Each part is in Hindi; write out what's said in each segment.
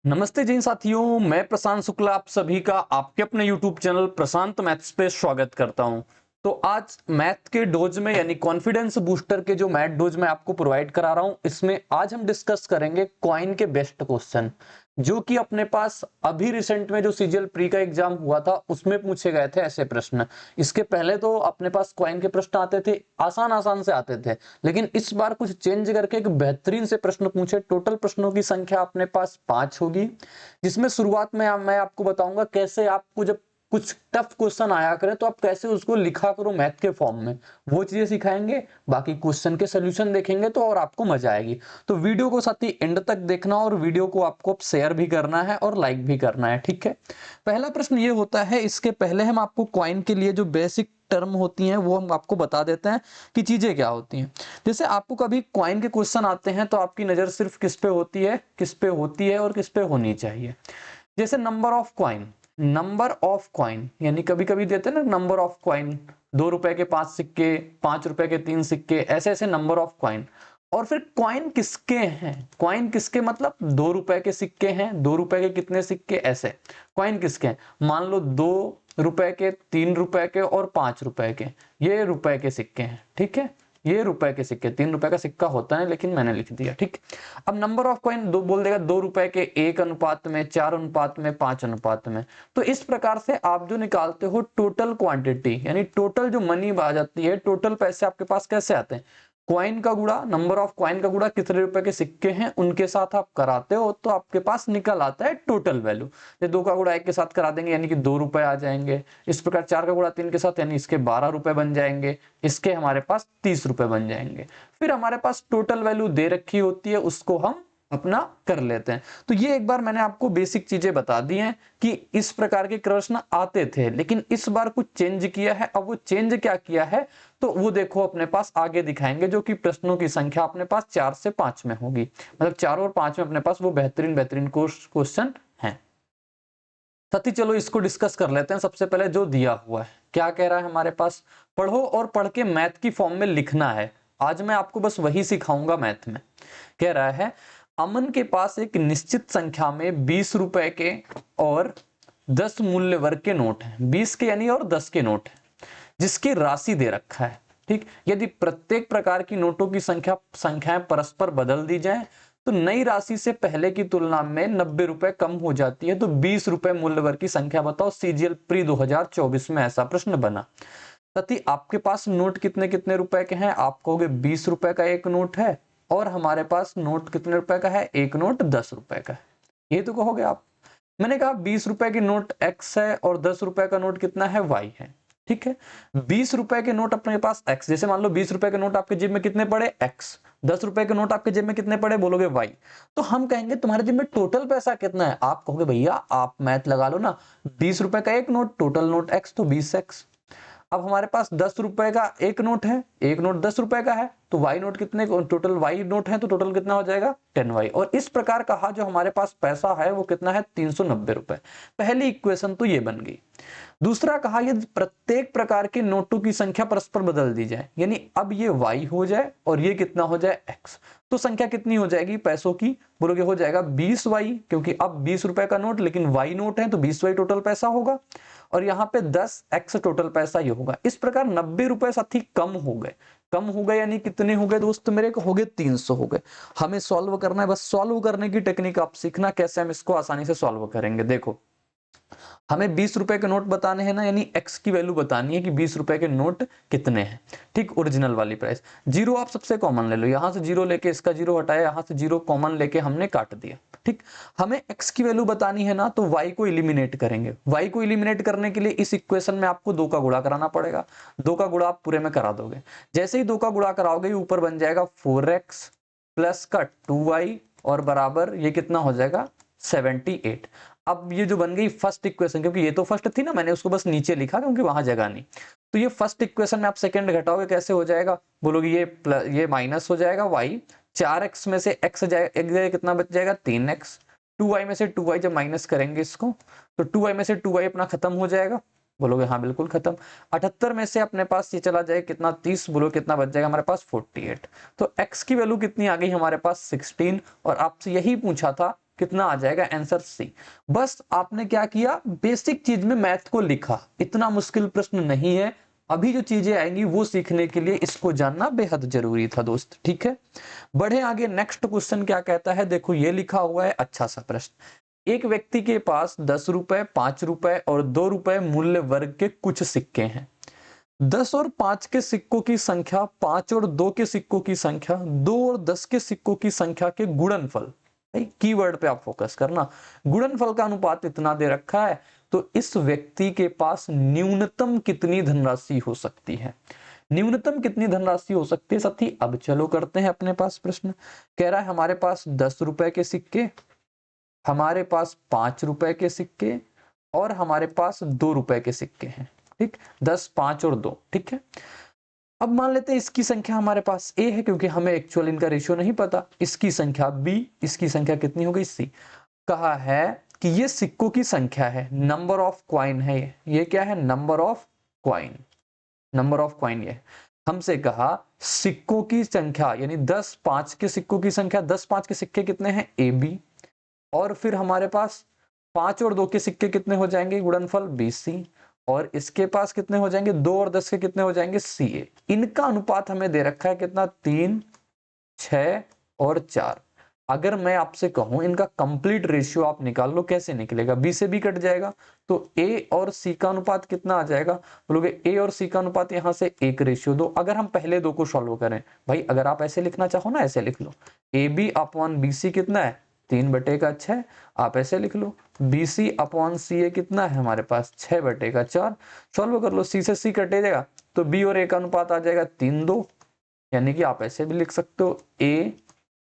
नमस्ते जी साथियों, मैं प्रशांत शुक्ला आप सभी का आपके अपने YouTube चैनल प्रशांत मैथ्स पे स्वागत करता हूं। तो आज मैथ के डोज में यानी कॉन्फिडेंस बूस्टर के जो मैथ डोज मैं आपको प्रोवाइड करा रहा हूं, इसमें आज हम डिस्कस करेंगे कॉइन के बेस्ट क्वेश्चन जो कि अपने पास अभी रिसेंट में जो सीजीएल प्री का एग्जाम हुआ था उसमें पूछे गए थे ऐसे प्रश्न। इसके पहले तो अपने पास कॉइन के प्रश्न आते थे, आसान आसान से आते थे, लेकिन इस बार कुछ चेंज करके एक बेहतरीन से प्रश्न पूछे। टोटल प्रश्नों की संख्या अपने पास 5 होगी, जिसमें शुरुआत में मैं आपको बताऊंगा कैसे आपको जब कुछ टफ क्वेश्चन आया करे तो आप कैसे उसको लिखा करो मैथ के फॉर्म में, वो चीजें सिखाएंगे। बाकी क्वेश्चन के सोल्यूशन देखेंगे तो और आपको मजा आएगी। तो वीडियो को साथ ही एंड तक देखना और वीडियो को आपको शेयर भी करना है और लाइक भी करना है, ठीक है। पहला प्रश्न ये होता है, इसके पहले हम आपको कॉइन के लिए जो बेसिक टर्म होती हैं वो हम आपको बता देते हैं कि चीजें क्या होती हैं। जैसे आपको कभी कॉइन के क्वेश्चन आते हैं तो आपकी नजर सिर्फ किस पे होती है, और किस पे होनी चाहिए। जैसे नंबर ऑफ कॉइन यानी कभी कभी देते हैं ना नंबर ऑफ कॉइन, 2 रुपए के 5 सिक्के, 5 रुपए के 3 सिक्के, ऐसे ऐसे नंबर ऑफ कॉइन। और फिर कॉइन किसके हैं, कॉइन किसके मतलब 2 रुपए के सिक्के हैं, 2 रुपए के कितने सिक्के, ऐसे कॉइन किसके हैं। मान लो 2 रुपए के, 3 रुपए के और 5 रुपए के, ये रुपए के सिक्के हैं, ठीक है। ये रुपए के सिक्के, 3 रुपए का सिक्का होता है लेकिन मैंने लिख दिया, ठीक। अब नंबर ऑफ कॉइन दो बोल देगा, 2 रुपए के 1 अनुपात में, 4 अनुपात में, 5 अनुपात में। तो इस प्रकार से आप जो निकालते हो टोटल क्वांटिटी यानी टोटल जो मनी आ जाती है, टोटल पैसे आपके पास कैसे आते हैं, कॉइन का गुणा, नंबर ऑफ कॉइन का गुणा कितने रुपए के सिक्के हैं उनके साथ आप कराते हो तो आपके पास निकल आता है टोटल वैल्यू। ये 2 का गुणा 1 के साथ करा देंगे यानी कि 2 रुपए आ जाएंगे। इस प्रकार 4 का गुणा 3 के साथ यानी इसके 12 रुपए बन जाएंगे, इसके हमारे पास 30 रुपए बन जाएंगे। फिर हमारे पास टोटल वैल्यू दे रखी होती है, उसको हम अपना कर लेते हैं। तो ये एक बार मैंने आपको बेसिक चीजें बता दी हैं कि इस प्रकार के प्रश्न आते थे, लेकिन इस बार कुछ चेंज किया है। अब वो चेंज क्या किया है तो वो देखो अपने पास आगे दिखाएंगे, जो कि प्रश्नों की संख्या अपने पास 4 से 5 में होगी, मतलब 4 और 5 में अपने पास वो बेहतरीन बेहतरीन क्वेश्चन हैं। साथी चलो इसको डिस्कस कर लेते हैं। सबसे पहले जो दिया हुआ है, क्या कह रहा है हमारे पास, पढ़ो और पढ़ के मैथ की फॉर्म में लिखना है। आज मैं आपको बस वही सिखाऊंगा मैथ में। कह रहा है अमन के पास एक निश्चित संख्या में 20 रुपए के और 10 मूल्य वर्ग के नोट हैं, 20 के यानी और 10 के नोट हैं, जिसकी राशि दे रखा है, ठीक। यदि प्रत्येक प्रकार की नोटों की संख्याएं परस्पर बदल दी जाए तो नई राशि से पहले की तुलना में 90 रुपए कम हो जाती है, तो 20 रुपए मूल्य वर्ग की संख्या बताओ। सीजीएल प्री 2024 में ऐसा प्रश्न बना। तथी आपके पास नोट कितने कितने रुपए के हैं, आप कहोगे 20 रुपए का एक नोट है और हमारे पास नोट कितने रुपए का है, एक नोट 10 रुपए का है, ये तो कहोगे आप। मैंने कहा 20 रुपए की नोट x है और 10 रुपए का नोट कितना है, y है, ठीक है। 20 रुपए के नोट अपने पास x, जैसे मान लो 20 रुपए के नोट आपके जेब में कितने पड़े, x, 10 रुपए के नोट आपके जेब में कितने पड़े, बोलोगे y। तो हम कहेंगे तुम्हारे जेब में टोटल पैसा कितना है, आप कहोगे भैया आप मैथ लगा लो ना, 20 रुपए का एक नोट, टोटल नोट x तो 20x। अब हमारे पास 10 रुपए का एक नोट है, एक नोट 10 रुपए का है, तो वाई नोट कितने, टोटल वाई नोट है तो टोटल कितना हो जाएगा 10y। और इस प्रकार कहा जो हमारे पास पैसा है वो कितना है 390 रुपए। पहली इक्वेशन तो ये बन गई। दूसरा कहा यदि प्रत्येक प्रकार के नोटों की संख्या परस्पर बदल दी जाए, यानी अब ये y हो जाए और ये कितना हो जाए x, तो संख्या कितनी हो जाएगी पैसों की, बोलोगे हो जाएगा 20y, क्योंकि अब 20 रुपए का नोट लेकिन y नोट है तो 20y टोटल पैसा होगा, और यहाँ पे 10x टोटल पैसा ये होगा। इस प्रकार 90 रुपए साथी कम हो गए। कम हो गए यानी कितने हो गए दोस्त मेरे, हो गए 300 हो गए। हमें सॉल्व करना है, बस सॉल्व करने की टेक्निक आप सीखना, कैसे हम इसको आसानी से सॉल्व करेंगे। देखो हमें 20 रुपए के नोट बताने हैं ना, यानी x की वैल्यू बतानी है कि 20 रुपए के नोट कितने हैं, ठीक। ओरिजिनल वाली प्राइस, जीरो आप सबसे कॉमन ले लो, यहां से जीरो लेके इसका जीरो हटाया, यहां से जीरो कॉमन लेके हमने काट दिया, ठीक। हमें x की वैल्यू बतानी है ना, तो y को एलिमिनेट करेंगे। y को एलिमिनेट करने के लिए इस इक्वेशन में आपको 2 का गुणा कराना पड़ेगा। 2 का गुणा आप पूरे में करा दोगे, जैसे ही 2 का गुणा कराओगे ऊपर बन जाएगा 4x प्लस का 2y और बराबर ये कितना हो जाएगा 78। अब ये जो बन गई फर्स्ट इक्वेशन, क्योंकि ये तो फर्स्ट थी ना, मैंने उसको बस नीचे लिखा क्योंकि वहां जगह नहीं। तो ये फर्स्ट इक्वेशन में आप सेकंड घटाओगे कैसे हो जाएगा, बोलोगे ये माइनस हो जाएगा y, 4x में से x जाएगा, एक जगह कितना बच जाएगा 3x, 2y में से 2y जब माइनस करेंगे इसको तो 2y में से 2y अपना खत्म हो जाएगा, बोलोगे हाँ बिल्कुल खत्म। 78 में से अपने पास ये चला जाए कितना 30, बोलो कितना बच जाएगा हमारे पास 48। तो x की वैल्यू कितनी आ गई हमारे पास 16, और आपसे यही पूछा था कितना आ जाएगा आंसर सी। बस आपने क्या किया, बेसिक चीज में मैथ को लिखा, इतना मुश्किल प्रश्न नहीं है। अभी जो चीजें आएंगी वो सीखने के लिए इसको जानना बेहद जरूरी था दोस्त, ठीक है। बढ़े आगे, नेक्स्ट क्वेश्चन क्या कहता है, देखो ये लिखा हुआ है अच्छा सा प्रश्न। एक व्यक्ति के पास 10 रुपए, 5 रुपए और 2 रुपए मूल्य वर्ग के कुछ सिक्के हैं। 10 और 5 के सिक्कों की संख्या, 5 और 2 के सिक्कों की संख्या, 2 और 10 के सिक्कों की संख्या के गुणनफल, कीवर्ड पे आप फोकस करना, गुणनफल का अनुपात इतना दे रखा है, तो इस व्यक्ति के पास न्यूनतम कितनी धनराशि हो सकती है। न्यूनतम कितनी धनराशि हो सकती है साथी। अब चलो करते हैं अपने पास प्रश्न। कह रहा है हमारे पास 10 रुपए के सिक्के, हमारे पास 5 रुपए के सिक्के और हमारे पास 2 रुपए के सिक्के हैं, ठीक। 10, 5 और 2, ठीक है। अब मान लेते हैं इसकी संख्या हमारे पास ए है, क्योंकि हमें एक्चुअल इनका रेशियो नहीं पता। इसकी संख्या बी, इसकी संख्या कितनी हो गई सी। कहा है कि ये सिक्कों की संख्या है, नंबर ऑफ क्वाइन है ये क्या है, number of coin, number of coin ये। हमसे कहा सिक्कों की संख्या, यानी 10, 5 के सिक्कों की संख्या, 10, 5 के सिक्के कितने हैं ए बी, और फिर हमारे पास 5 और 2 के सिक्के कितने हो जाएंगे, गुणनफल बी सी, और इसके पास कितने हो जाएंगे, 2 और 10 के कितने हो जाएंगे सी ए। इनका अनुपात हमें दे रखा है कितना, 3, 6 और 4। अगर मैं आपसे कहूं इनका कंप्लीट रेशियो आप निकाल लो, कैसे निकलेगा, बी से बी कट जाएगा, तो ए और सी का अनुपात कितना आ जाएगा, बोलोगे ए और सी का अनुपात यहां से 1:2। अगर हम पहले दो को सॉल्व करें, भाई अगर आप ऐसे लिखना चाहो ना, ऐसे लिख लो, A B upon B C कितना है, 3/6। आप ऐसे लिख लो, बी सी अपॉन सी ए कितना है हमारे पास, 6/4। सॉल्व कर लो, सी से सी कटेगा तो बी और ए का अनुपात आ जाएगा 3:2, यानी कि आप ऐसे भी लिख सकते हो ए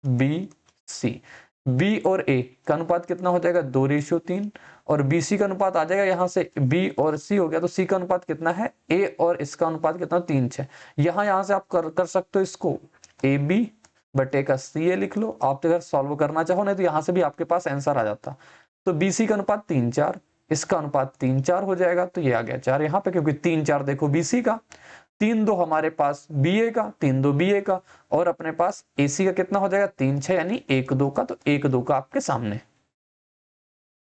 बी सी। बी और ए का अनुपात कितना हो जाएगा, 2:3, और बी सी का अनुपात आ जाएगा, यहां से बी और सी हो गया तो सी का अनुपात कितना है, ए और इसका अनुपात कितना, 3:6। यहां से आप कर सकते हो इसको, ए बी बटे का सी ए लिख लो, आप अगर सॉल्व करना चाहो, नहीं तो यहां से भी आपके पास आंसर आ जाता। तो बी सी का अनुपात 3:4, इसका अनुपात 3:4 हो जाएगा, तो ये आ गया 4 यहाँ पे, क्योंकि 3:4 देखो बी सी का, 3:2 हमारे पास बी ए का, 3:2 बी ए का, और अपने पास ए सी का कितना हो जाएगा, 3:6, यानी 1:2 का, तो 1:2 का आपके सामने।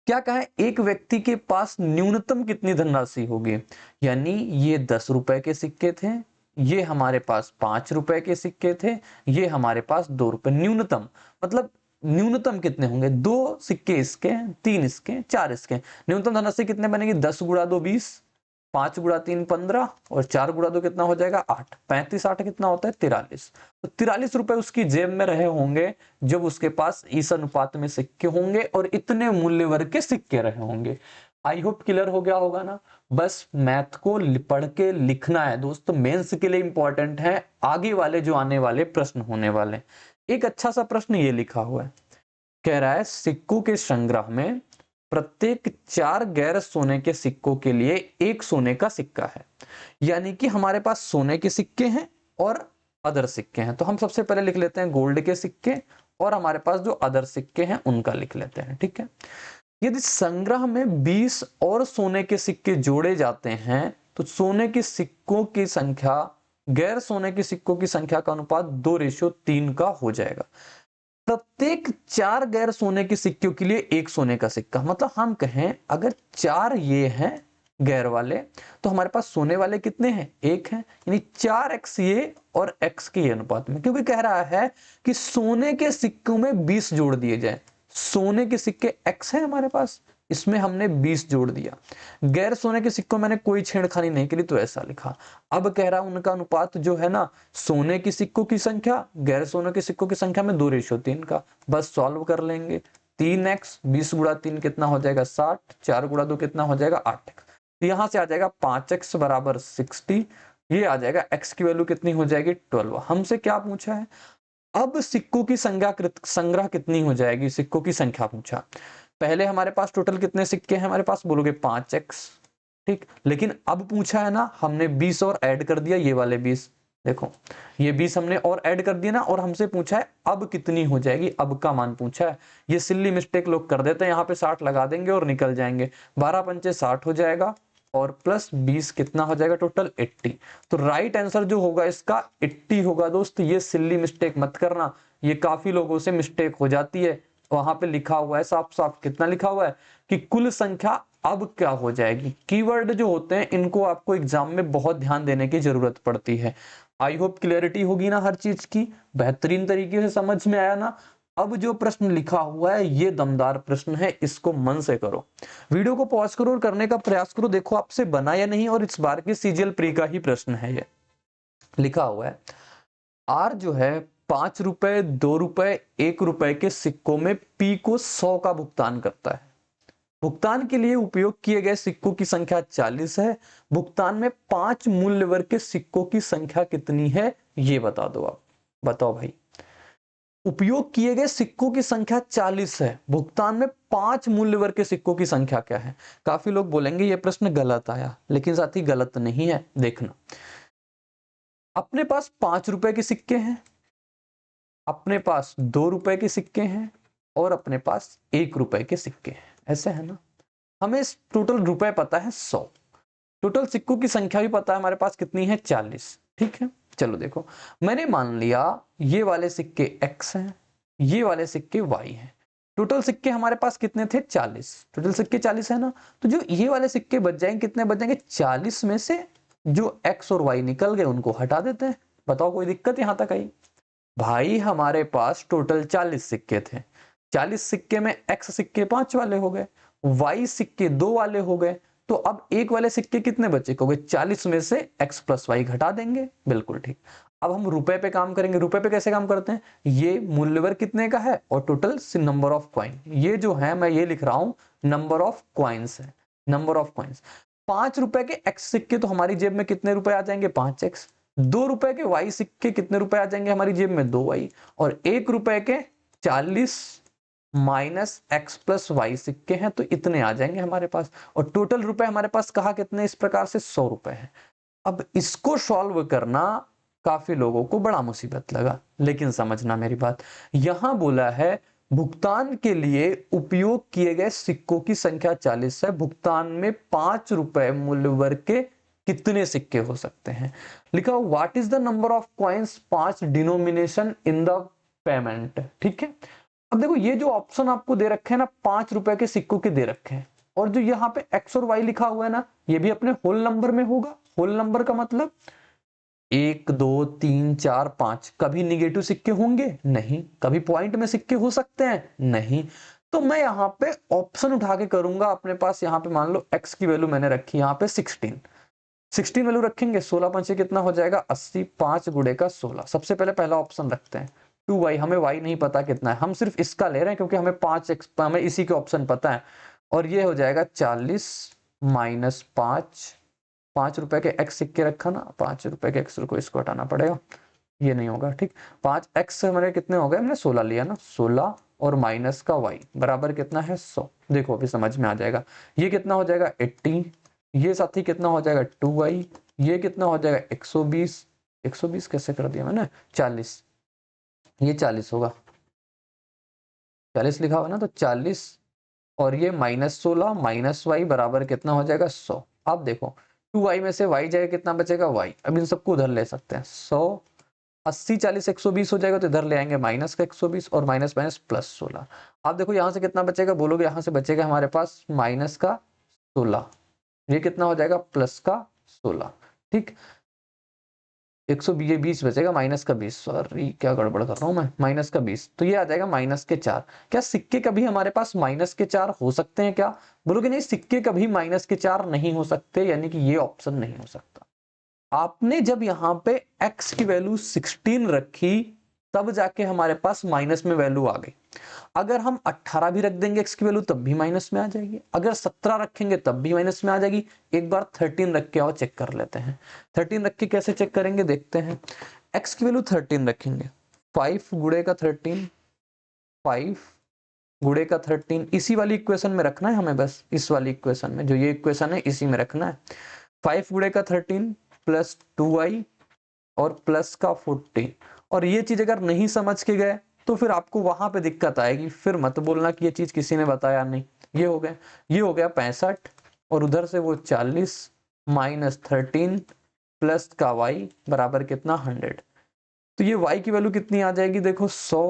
क्या कहा है, एक व्यक्ति के पास न्यूनतम कितनी धनराशि होगी, यानी ये 10 रुपए के सिक्के थे, ये हमारे पास 5 रुपए के सिक्के थे, ये हमारे पास 2 रुपए। न्यूनतम मतलब न्यूनतम कितने होंगे, 2 सिक्के इसके, 3 इसके, 4 इसके। न्यूनतम धनराशि कितने बनेगी, 10 गुणा 2 20, 5 गुणा 3 15, और 4 गुणा 2 कितना हो जाएगा 8, 35 8 कितना होता है 43। तो 43 रुपए उसकी जेब में रहे होंगे जब उसके पास इस अनुपात में सिक्के होंगे और इतने मूल्य वर्ग के सिक्के रहे होंगे। आई होप क्लियर हो गया होगा ना। बस मैथ को पढ़ के लिखना है दोस्तों, मेंस के लिए इंपॉर्टेंट है, आगे वाले जो आने वाले प्रश्न होने वाले। एक अच्छा सा प्रश्न ये लिखा हुआ है, कह रहा है सिक्कों के संग्रह में प्रत्येक 4 गैर सोने के सिक्कों के लिए 1 सोने का सिक्का है। यानी कि हमारे पास सोने के सिक्के हैं और अदर सिक्के हैं। तो हम सबसे पहले लिख लेते हैं गोल्ड के सिक्के, और हमारे पास जो अदर सिक्के हैं उनका लिख लेते हैं, ठीक है। यदि संग्रह में 20 और सोने के सिक्के जोड़े जाते हैं तो सोने के सिक्कों की संख्या गैर सोने के सिक्कों की संख्या का अनुपात 2:3 का हो जाएगा। प्रत्येक 4 गैर सोने के सिक्कों के लिए 1 सोने का सिक्का, मतलब हम कहें अगर 4 ये हैं गैर वाले, तो हमारे पास सोने वाले कितने हैं, 1 है, यानी 4x ये और x के अनुपात में। क्योंकि कह रहा है कि सोने के सिक्कों में 20 जोड़ दिए जाए, सोने के सिक्के x है हमारे पास, इसमें हमने 20 जोड़ दिया। गैर सोने के सिक्कों मैंने कोई छेड़खानी नहीं करी तो ऐसा लिखा। अब कह रहा उनका अनुपात जो है ना, सोने के सिक्कों की संख्या गैर सोने के सिक्कों की संख्या में 2:3 का। बस सॉल्व कर लेंगे, 3x 20 गुणा 3 कितना हो जाएगा 60, 4 गुणा 2 कितना हो जाएगा 8x। तो यहां से आ जाएगा 5x बराबर 60, ये आ जाएगा x की वैल्यू कितनी हो जाएगी 12। हमसे क्या पूछा है, अब सिक्कों की संग्रह कितनी हो जाएगी, सिक्कों की संख्या पूछा। पहले हमारे पास टोटल कितने सिक्के हैं हमारे पास, बोलोगे 5x, ठीक। लेकिन अब पूछा है ना, हमने 20 और ऐड कर दिया, ये वाले 20, देखो ये 20 हमने और ऐड कर दिया ना, और हमसे पूछा है अब कितनी हो जाएगी, अब का मान पूछा है। ये सिल्ली मिस्टेक लोग कर देते हैं, यहाँ पे 60 लगा देंगे और निकल जाएंगे, 12 पंचे 60 हो जाएगा, और प्लस 20 कितना हो जाएगा टोटल 80। तो राइट आंसर जो होगा इसका 80 होगा दोस्त। ये सिल्ली मिस्टेक मत करना, ये काफी लोगों से मिस्टेक हो जाती है, वहां पे लिखा हुआ है साफ साफ, कितना लिखा हुआ है कि कुल संख्या अब क्या हो जाएगी। कीवर्ड जो होते हैं इनको आपको एग्जाम में बहुत ध्यान देने की जरूरत पड़ती है। आई होप क्लियरिटी होगी ना हर चीज की, बेहतरीन तरीके से समझ में आया ना। अब जो प्रश्न लिखा हुआ है ये दमदार प्रश्न है, इसको मन से करो, वीडियो को पॉज करो और करने का प्रयास करो, देखो आपसे बना या नहीं। और इस बार के सीजीएल प्री का ही प्रश्न है ये। लिखा हुआ है आर जो है 5 रुपए, 2 रुपए, 1 रुपए के सिक्कों में पी को 100 का भुगतान करता है। भुगतान के लिए उपयोग किए गए सिक्कों की संख्या 40 है। भुगतान में 5 मूल्य वर्ग के सिक्कों की संख्या कितनी है ये बता दो आप। बताओ भाई, उपयोग किए गए सिक्कों की संख्या 40 है, भुगतान में 5 मूल्य वर्ग के सिक्कों की संख्या क्या है। काफी लोग बोलेंगे ये प्रश्न गलत आया, लेकिन साथी गलत नहीं है। देखना, अपने पास 5 रुपए के सिक्के हैं, अपने पास 2 रुपए के सिक्के हैं और अपने पास 1 रुपए के सिक्के हैं, ऐसे है ना। हमें टोटल रुपए पता है 100, टोटल सिक्कों की संख्या भी पता है हमारे पास कितनी है 40। ठीक है, चलो देखो, मैंने मान लिया ये वाले सिक्के x हैं, ये वाले सिक्के y हैं। टोटल सिक्के हमारे पास कितने थे 40, टोटल सिक्के 40 है ना। तो जो ये वाले सिक्के बच जाएंगे, कितने बच जाएंगे 40 में से जो x और y निकल गए उनको हटा देते हैं। बताओ कोई दिक्कत यहां तक आई। भाई हमारे पास टोटल 40 सिक्के थे, 40 सिक्के में x सिक्के 5 वाले हो गए, y सिक्के 2 वाले हो गए। तो अब एक वाले सिक्के कितने बचे, कहोगे 40 में से x प्लस वाई घटा देंगे, बिल्कुल ठीक। अब हम रुपए पे काम करेंगे। रुपए पे कैसे काम करते हैं, ये मूल्य वर्ग कितने का है और टोटल नंबर ऑफ कॉइन, ये जो है मैं ये लिख रहा हूं नंबर ऑफ कॉइन्स है, नंबर ऑफ कॉइन्स। 5 रुपए के x सिक्के तो हमारी जेब में कितने रुपए आ जाएंगे 5x। 2 रुपए के y सिक्के कितने रुपए आ जाएंगे हमारी जेब में 2y। और 1 रुपए के 40 माइनस x प्लस वाई सिक्के हैं तो इतने आ जाएंगे हमारे पास। और टोटल रुपए हमारे पास कहा कितने, इस प्रकार से 100 रुपए हैं। अब इसको सॉल्व करना काफी लोगों को बड़ा मुसीबत लगा, लेकिन समझना मेरी बात, यहां बोला है भुगतान के लिए उपयोग किए गए सिक्कों की संख्या 40 है, भुगतान में 5 रुपए मूल्य वर्ग के कितने सिक्के हो सकते हैं। लिखा what is the number of coins 5 denomination in the payment. ठीक है, अब देखो ये जो ऑप्शन आपको दे रखे हैं ना 5 रुपए के सिक्कों के दे रखे हैं, और जो यहाँ पे x और y लिखा हुआ है ना ये भी अपने होल नंबर में होगा। होल नंबर का मतलब 1 2 3 4 5। कभी निगेटिव सिक्के होंगे नहीं, कभी पॉइंट में सिक्के हो सकते हैं नहीं। तो मैं यहाँ पे ऑप्शन उठा के करूंगा अपने पास। यहाँ पे मान लो x की वैल्यू मैंने रखी यहाँ पे 16 वैल्यू रखेंगे, 16 पंचे कितना हो जाएगा 80, 5 गुणे का 16। सबसे पहले पहला ऑप्शन रखते हैं 2y, हमें y नहीं पता कितना है, हम सिर्फ इसका ले रहे हैं क्योंकि हमें 5x हमें इसी के ऑप्शन पता है। और ये हो जाएगा 40 माइनस 5 रुपए के x सिक्के रखा ना, 5 रुपए के x को इसको हटाना पड़ेगा, ये नहीं होगा ठीक। 5x हमारे कितने हो गए, हमने 16 लिया ना, 16 और माइनस का y बराबर कितना है 100। देखो अभी समझ में आ जाएगा, ये कितना हो जाएगा 80, ये साथी कितना हो जाएगा 2y, ये कितना हो जाएगा 120, 120 कैसे कर दिया मैंने 40, ये 40 होगा, 40 लिखा हुआ ना तो 40 और ये माइनस 16 माइनस वाई बराबर कितना हो जाएगा 100। अब देखो 2y में से y जाएगा कितना बचेगा y, अब इन सबको उधर ले सकते हैं 100, 80 40 120 हो जाएगा तो इधर ले आएंगे माइनस का 120 और माइनस माइनस प्लस 16। अब देखो यहाँ से कितना बचेगा, बोलोगे यहाँ से बचेगा हमारे पास माइनस का 16, ये कितना हो जाएगा प्लस का 16। ठीक, 120 बचेगा माइनस का 20, सॉरी क्या गड़बड़ कर रहा हूं मैं, माइनस का 20, तो ये आ जाएगा माइनस के 4। क्या सिक्के कभी हमारे पास माइनस के 4 हो सकते हैं क्या, बोलोगे नहीं सिक्के कभी माइनस के 4 नहीं हो सकते, यानी कि ये ऑप्शन नहीं हो सकता। आपने जब यहाँ पे x की वैल्यू 16 रखी तब जाके हमारे पास माइनस में वैल्यू आ गई। अगर हम 18 भी रख देंगे x की वैल्यू तब भी माइनस में आ जाएगी, अगर 17 रखेंगे तब भी माइनस में आ जाएगी। एक बार 13 रख के आओ चेक कर लेते हैं। 13 रख के कैसे चेक करेंगे देखते हैं। x की वैल्यू 13 रखेंगे, 5 गुणे का 13, 5 गुणे का 13, इसी वाली इक्वेशन में रखना है हमें, बस इस वाली इक्वेशन में, जो ये इक्वेशन है इसी में रखना है। 5 गुणे का 13 प्लस 2y और प्लस का 14। और ये चीज अगर नहीं समझ के गए तो फिर आपको वहां पे दिक्कत आएगी, फिर मत बोलना कि ये चीज किसी ने बताया नहीं। ये हो गया, ये हो गया 65 और उधर से वो 40 माइनस 13 प्लस का y बराबर कितना 100। तो ये y की वैल्यू कितनी आ जाएगी देखो 100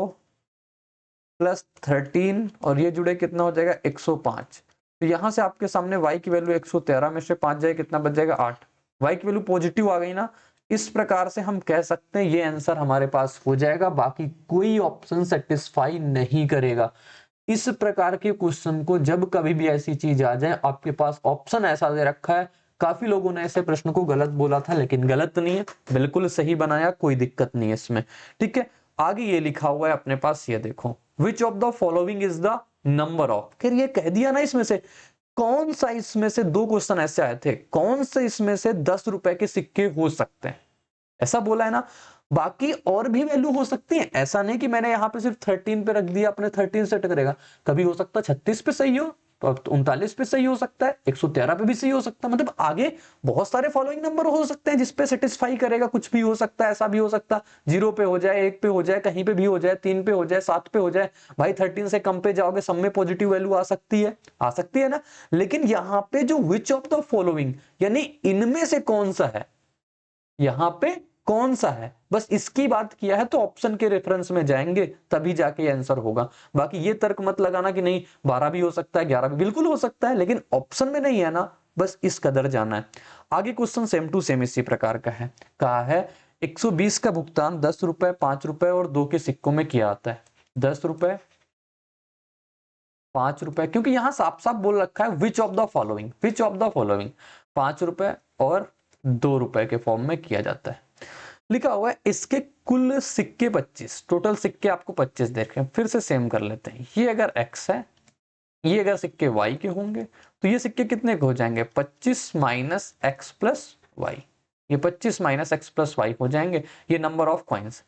प्लस 13 और ये जुड़े कितना हो जाएगा 105। तो यहां से आपके सामने y की वैल्यू 113 में से 5 जाए कितना बच जाएगा 8। y की वैल्यू पॉजिटिव आ गई ना, इस प्रकार से हम कह सकते हैं ये आंसर हमारे पास हो जाएगा, बाकी कोई ऑप्शन सेटिस्फाई नहीं करेगा। इस प्रकार के क्वेश्चन को जब कभी भी ऐसी चीज आ जाए, आपके पास ऑप्शन ऐसा दे रखा है, काफी लोगों ने ऐसे प्रश्न को गलत बोला था, लेकिन गलत नहीं है, बिल्कुल सही बनाया, कोई दिक्कत नहीं है इसमें। ठीक है, आगे ये लिखा हुआ है अपने पास, ये देखो, which of the following is the number of, फिर ये कह दिया ना इसमें से कौन सा, इसमें से दो क्वेश्चन ऐसे आए थे, कौन से इसमें से 10 रुपए के सिक्के हो सकते हैं, ऐसा बोला है ना। बाकी और भी वैल्यू हो सकती है, ऐसा नहीं कि मैंने यहाँ पे सिर्फ 13 पे रख दिया, अपने 13 सेट करेगा, कभी हो सकता है 36 पे सही हो, तो 39 पे सही हो सकता है, 113 पे भी सही हो सकता है, मतलब आगे बहुत सारे फॉलोइंग नंबर हो सकते हैं जिसपे सेटिस्फाई करेगा, कुछ भी हो सकता है, ऐसा भी हो सकता है 0 पे हो जाए, 1 पे हो जाए, कहीं पे भी हो जाए, 3 पे हो जाए, 7 पे हो जाए, भाई 13 से कम पे जाओगे सब में पॉजिटिव वैल्यू आ सकती है ना। लेकिन यहाँ पे जो विच ऑफ द फॉलोइंग, यानी इनमें से कौन सा है, यहां पे कौन सा है, बस इसकी बात किया है, तो ऑप्शन के रेफरेंस में जाएंगे तभी जाके आंसर होगा। बाकी ये तर्क मत लगाना कि नहीं 12 भी हो सकता है 11 भी, बिल्कुल हो सकता है, लेकिन ऑप्शन में नहीं है ना, बस इस कदर जाना है। आगे क्वेश्चन सेम टू सेम इसी प्रकार का है, कहा है 120 का भुगतान 10 रुपए, 5 रुपए और 2 के सिक्कों में किया जाता है। 10 रुपए, 5 रुपए, क्योंकि यहां साफ साफ बोल रखा है which of the following, which of the following 5 रुपए और 2 रुपए के फॉर्म में किया जाता है, लिखा हुआ है। इसके कुल सिक्के 25, टोटल सिक्के आपको 25 देखे, फिर से सेम कर लेते हैं। ये अगर x है, ये अगर सिक्के y के होंगे, तो ये सिक्के कितने के हो जाएंगे 25 माइनस एक्स प्लस वाई, ये 25 माइनस एक्स प्लस वाई हो जाएंगे, ये नंबर ऑफ कॉइन्स।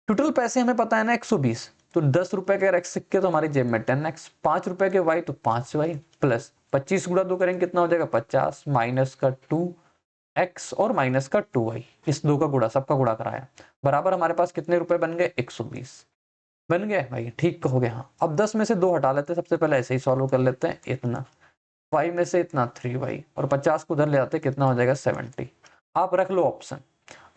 टोटल पैसे हमें पता है ना 120, तो 10 रुपए के x सिक्के तो हमारी जेब में 10x, 5 रुपए के y तो 5y, प्लस 25 गुणा 2 करेंगे कितना हो जाएगा 50, माइनस का 2x और माइनस का 2y, इस दो का गुणा, सबका गुणा कराया, बराबर हमारे पास कितने रुपए बन गए 120 बन गए भाई, ठीक हो गया। हाँ, अब 10 में से 2 हटा लेते हैं, सबसे पहले ऐसे ही सॉल्व कर लेते हैं, इतना 5 में से इतना 3y और 50 को उधर ले आते कितना हो जाएगा 70। आप रख लो ऑप्शन,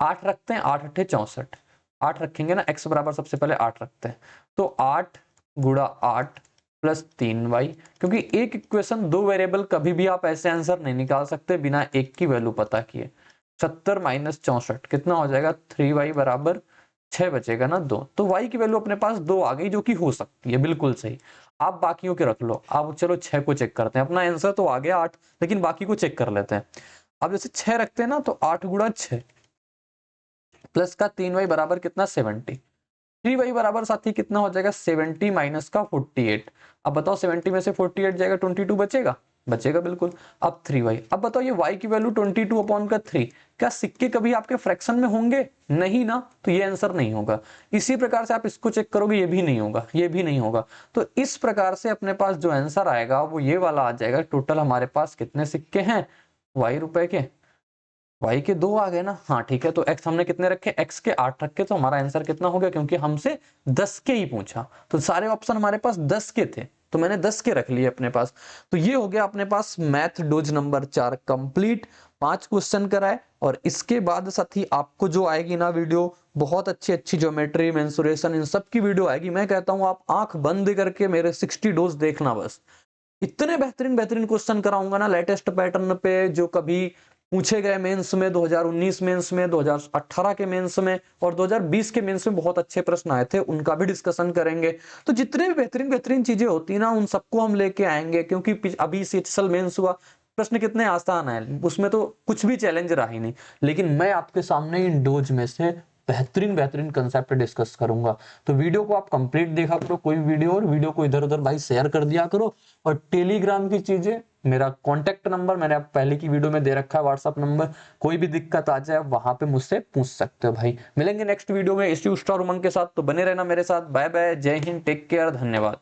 8 रखते हैं, 8 अट्ठे 64, 8 रखेंगे ना, x बराबर सबसे पहले 8 रखते हैं, तो 8 गुणा 8 प्लस 3y, क्योंकि एक इक्वेशन 2 वेरिएबल कभी भी आप ऐसे आंसर नहीं निकाल सकते बिना एक की वैल्यू पता किए। 70 माइनस 64 कितना हो जाएगा 3y बराबर 6 बचेगा ना 2, तो y की वैल्यू अपने पास 2 आ गई, जो कि हो सकती है, बिल्कुल सही। आप बाकियों के रख लो, आप चलो 6 को चेक करते हैं, अपना आंसर तो आ गया 8, लेकिन बाकी को चेक कर लेते हैं। अब जैसे 6 रखते हैं ना, तो 8 गुणा 6 प्लस का 3y बराबर कितना 70, 3y बराबर साथी कितना हो जाएगा 70 माइनस का 48। अब बताओ 70 में से 48 जाएगा 22 बचेगा, बचेगा बिल्कुल। अब 3y, अब बताओ ये y की वैल्यू 22 अपॉन का 3, क्या सिक्के कभी आपके फ्रैक्शन में होंगे, नहीं ना, तो ये आंसर नहीं होगा। इसी प्रकार से आप इसको चेक करोगे, ये भी नहीं होगा, ये भी नहीं होगा। तो इस प्रकार से अपने पास जो आंसर आएगा वो ये वाला आ जाएगा। टोटल हमारे पास कितने सिक्के हैं y रुपए के, y के 2 आ गए ना, हाँ ठीक है। तो x हमने कितने रखे, x के 8 रखे, तो हमारा आंसर कितना हो गया, क्योंकि हमसे 10 के ही पूछा, तो सारे ऑप्शन हमारे पास 10 के थे, तो मैंने 10 के रख लिए अपने पास। तो ये हो गया अपने पास math dose number 4 complete. 5 question कराए, और इसके बाद साथी आपको जो आएगी ना वीडियो, बहुत अच्छी अच्छी ज्योमेट्री, मेंसुरेशन, इन सब की वीडियो आएगी। मैं कहता हूँ आप आंख बंद करके मेरे 60 डोज देखना, बस इतने बेहतरीन बेहतरीन क्वेश्चन कराऊंगा ना, लेटेस्ट पैटर्न पे, जो कभी पूछे गए मेंस में, 2019 मेंस में, 2018 के मेंस में और 2020 के मेंस में बहुत अच्छे प्रश्न आए थे, उनका भी डिस्कशन करेंगे। तो जितने भी बेहतरीन बेहतरीन चीजें होती है ना, उन सबको हम लेके आएंगे, क्योंकि अभी सीएचएसएल मेंस हुआ, प्रश्न कितने आसान है, उसमें तो कुछ भी चैलेंज रहा ही नहीं, लेकिन मैं आपके सामने इन डोज में से बेहतरीन बेहतरीन कंसेप्ट डिस्कस करूंगा। तो वीडियो को आप कंप्लीट देखा करो, कोई वीडियो, और वीडियो को इधर उधर भाई शेयर कर दिया करो। और टेलीग्राम की चीजें, मेरा कॉन्टेक्ट नंबर मैंने आप पहले की वीडियो में दे रखा है, व्हाट्सअप नंबर, कोई भी दिक्कत आ जाए वहां पे मुझसे पूछ सकते हो भाई। मिलेंगे नेक्स्ट वीडियो में इसी स्टार उमंग के साथ, तो बने रहना मेरे साथ। बाय बाय, जय हिंद, टेक केयर, धन्यवाद।